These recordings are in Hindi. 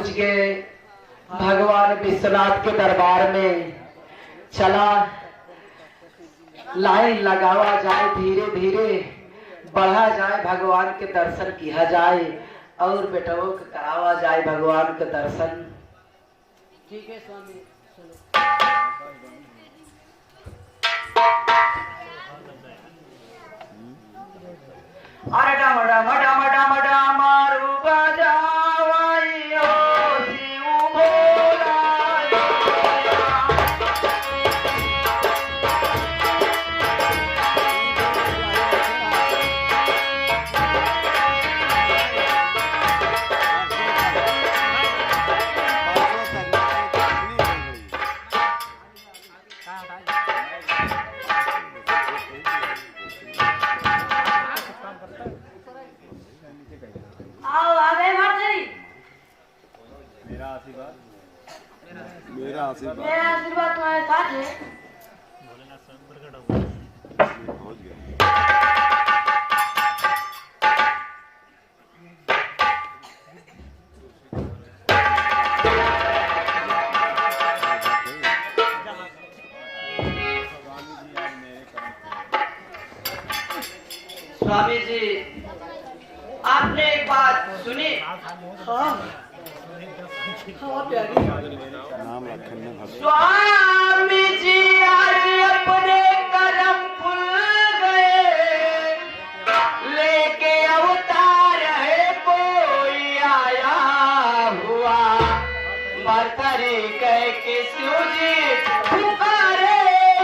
पहुंच गए भगवान विश्वनाथ के दरबार में। चला लाइन लगावा जाए, धीरे धीरे बढ़ा जाए, भगवान के दर्शन किया जाए और बेटवों को करावा जाए भगवान के दर्शन। ठीक है स्वामी, चलो। अरे डम डम डम डम डम मारू बजावाई हो शिव भोला। मेरा आशीर्वाद तुम्हारे साथ है। पहुंच गया। स्वामी जी आपने एक बात सुनी? हाँ प्यारी। नाम रखने स्वामी जी आज अपने करम खुल गए, लेके अवतार है कोई आया हुआ। मरतरे कह के शिव जी पुकारे,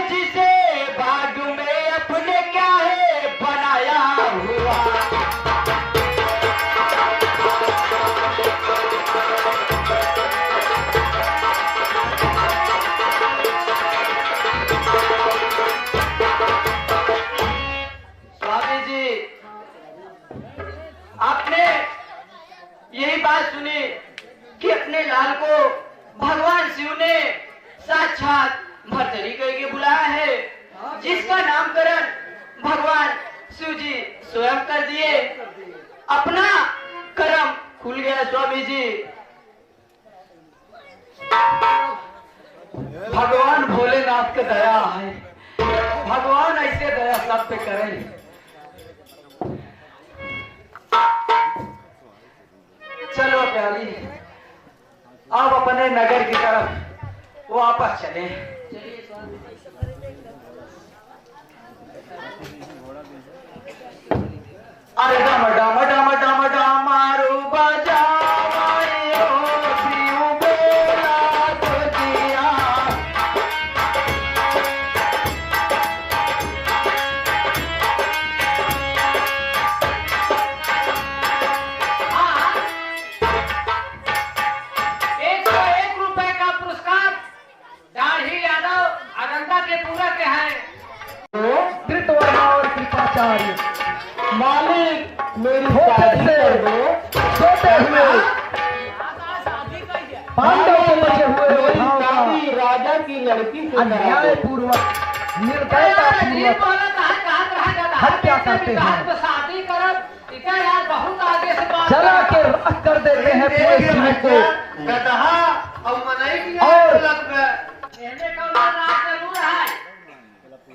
जिसे बाजू में अपने क्या है बनाया हुआ। आपने यही बात सुनी कि अपने लाल को भगवान शिव ने साक्षात भरतरी करके बुलाया है, जिसका नामकरण भगवान शिव जी स्वयं कर दिए। अपना कर्म खुल गया स्वामी जी। भगवान भोलेनाथ का दया है, भगवान ऐसे दया सब पे करें। चलो प्यारी अब अपने नगर की तरफ वापस चले। अरे डम डम डम डम डम मारू बजावाई हो शिव भोला तुझिया। मालिक मेरी शादी कर दो। छोटे हुए पांडव के बचे हुए शादी राजा की लड़की से अन्याय पूर्वक निर्दयता पूर्वक हत्या करते हैं। शादी करब यार बहुत आगे से बात जला के राख कर देते हैं पूरे शिव को। गदहा और मनई की और लग गए। कहने का राज जरूर है,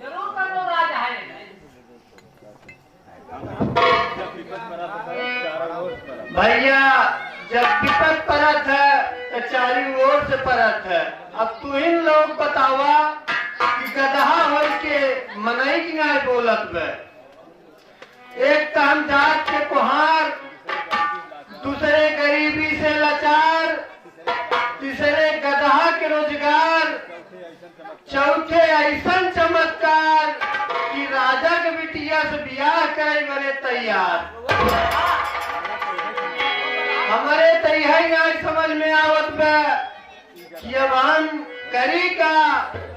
जरूर कर दो राज है। भैया जब विपद परत है तो चारी ओर से परत है। अब तू इन लोग बतावा कि गदहा हो के मनई की गाय बोलत बे। एक तो हम जात के कुहार, दूसरे गरीबी से लाचार, तीसरे गदहा के रोजगार, चौथे ऐसा चमत्कार कि राजा के बिटिया से ब्याह करे बने तैयार। हमारे तैयार समझ में आवत बे कि अब हम करी का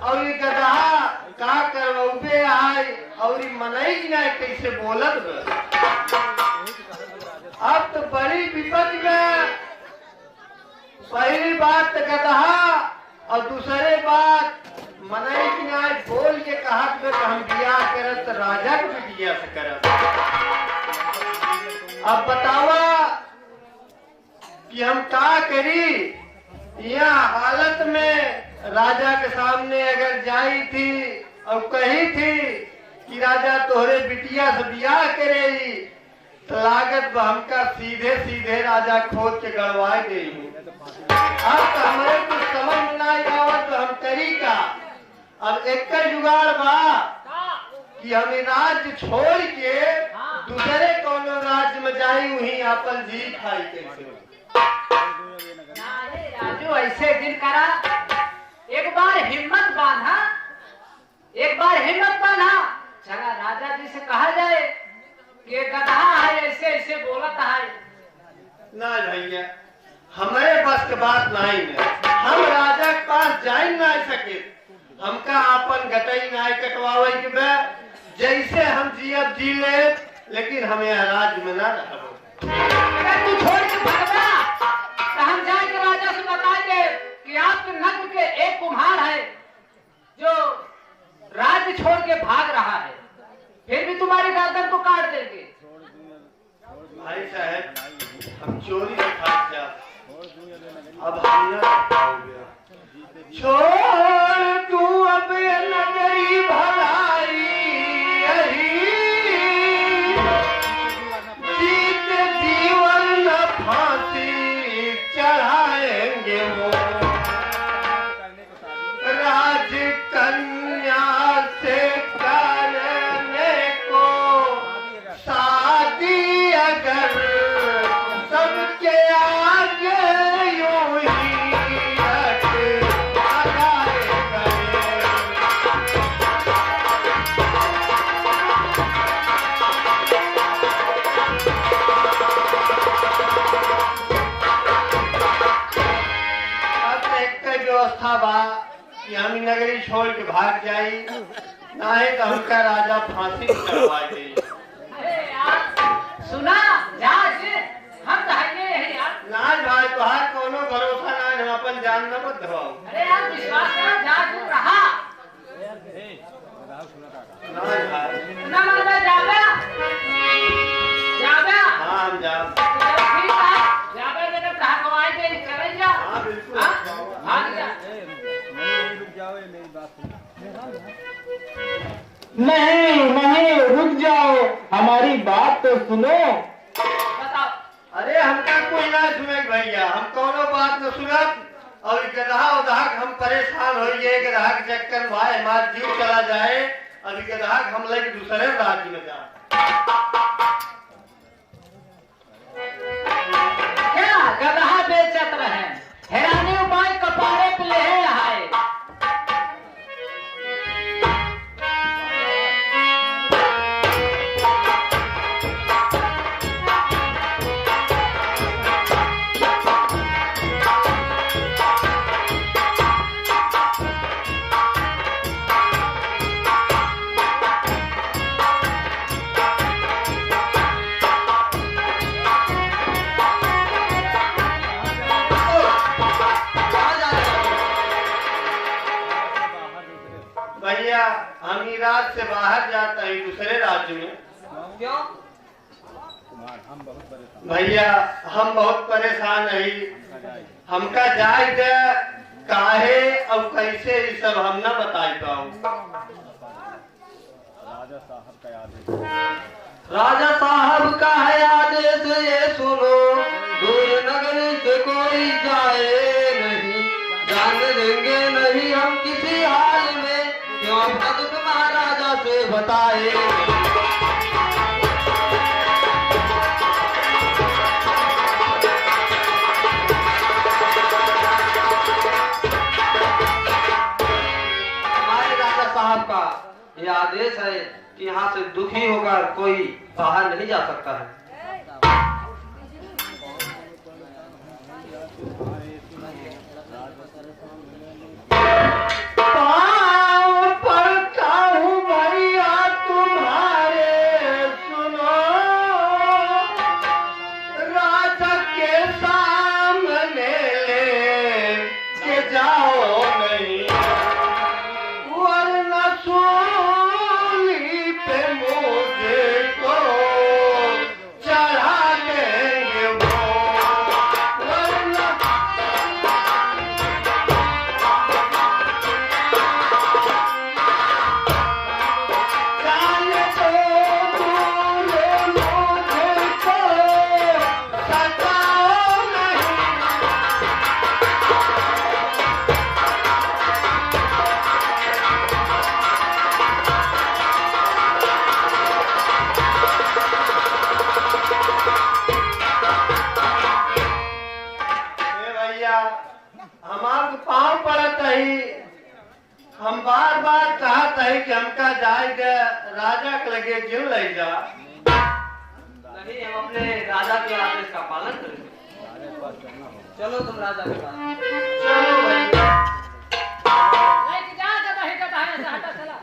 और ये गदहा का करवबे आए और ये मनई ना कैसे बोलत बे। अब तो बड़ी विपद में पहली बात तो गदहा और दूसरे बात मनई की ना बोल के कहा कि हम बियाह करत राजा के बिटिया से करत। अब बतावा कि हम का करी। यह हालत में राजा के सामने अगर जाई थी और कही थी कि राजा तोहरे बिटिया से ब्याह करेगी, तो लागत हमका सीधे सीधे राजा खोद के गड़वाए गई। अब तो हमारे कुछ समझ में ना आवत, तो हम करी का। अब एक जुगाड़ बा कि हम राज्य छोड़ के दूसरे कोनो राज्य में जाई, वहीं अपन जी खाई कैसे। राजू ऐसे दिन करा, एक बार हिम्मत बांधा, एक बार हिम्मत बांधा, चला राजा जी से कहा जाए कि गधा है, ऐसे ऐसे बोलता है। ना भैया, हमारे बस के बात नहीं है। हम राजा के पास जा ही नहीं सके। हमका अपन गटई नहीं कटवावे के बे, जैसे हम जियब जी ले, लेकिन हमें राज्य में ना रहो। अगर तू छोड़ के भागना तो हम जाके राजा से बताएंगे कि आपके नग्न के एक कुम्हार है जो राज्य छोड़ के भाग रहा है, फिर भी तुम्हारी गर्दन को काट देंगे। भाई साहब, हम चोरी से फंस जा, अब हम ना पाओगे। छोड़ तू अब नगरी भलाई, जीत जीवन न फांसी चढ़ाएंगे वो, राजकन्या से करने को शादी अगर सबके आगे यूं ही लगाए करे। अब एक का व्यवस्था बा कि हम नगरी छोड़ के भाग जाई, नहीं तो हमका राजा फांसी करवा दे। अरे यार सुना, जाज हम कहेंगे यही यार। नाज भाई, तुहार कोनो भरोसा ना, हम अपन जान न मत दबाओ। अरे यार विश्वास कर, जाज तू रहा नाज भाई, ना मरना जागा जागा। हाँ हम जाओ। चलो ठीक है, जागा जगह कहा कमाई दे चले जा। हाँ बिल्कुल। हाँ, भाग जा। नहीं नहीं, रुक जाओ, हमारी बात तो सुनो। बताओ। अरे हमका कोई ना सुने भैया, हम कोनो बात न सुनब। और गधा उधा हम परेशान हो गए, गधा के चक्कर में भाई हमारा जीव चला जाए। अभी गधा हम लेके दूसरे राज्य में जाए। क्या गधा बेचत रहे, हैरानी उपाय कपारे पे ले है। भैया हम ही राज्य से बाहर जाता है दूसरे राज्य में। क्यों? भैया हम बहुत परेशान है, हमका जाए दे काहे और कैसे ये सब हम ना बताई पाऊँ। राजा साहब का है आदेश ये सुनो, दूर नगरी से कोई जाए नहीं, जाने देंगे नहीं हम किसी हाल में, क्यों भक्त महाराजा से बताए। हमारे राजा साहब का यह आदेश है कि यहाँ से दुखी होकर कोई बाहर नहीं जा सकता है। पाँव पड़ता हूँ भैया तुम्हारे, सुनो राजा के सामने ले के जाओ नहीं, वरना सूली पे मुझे को बार बार कहत है कि हमका जाएगा राजा के लगे क्यों ले जा। नहीं, हम अपने राजा के आदेश का पालन करेंगे। चलो तुम राजा के पास। चलो भैया। लेके जा, जब ही जब है, हटा चला।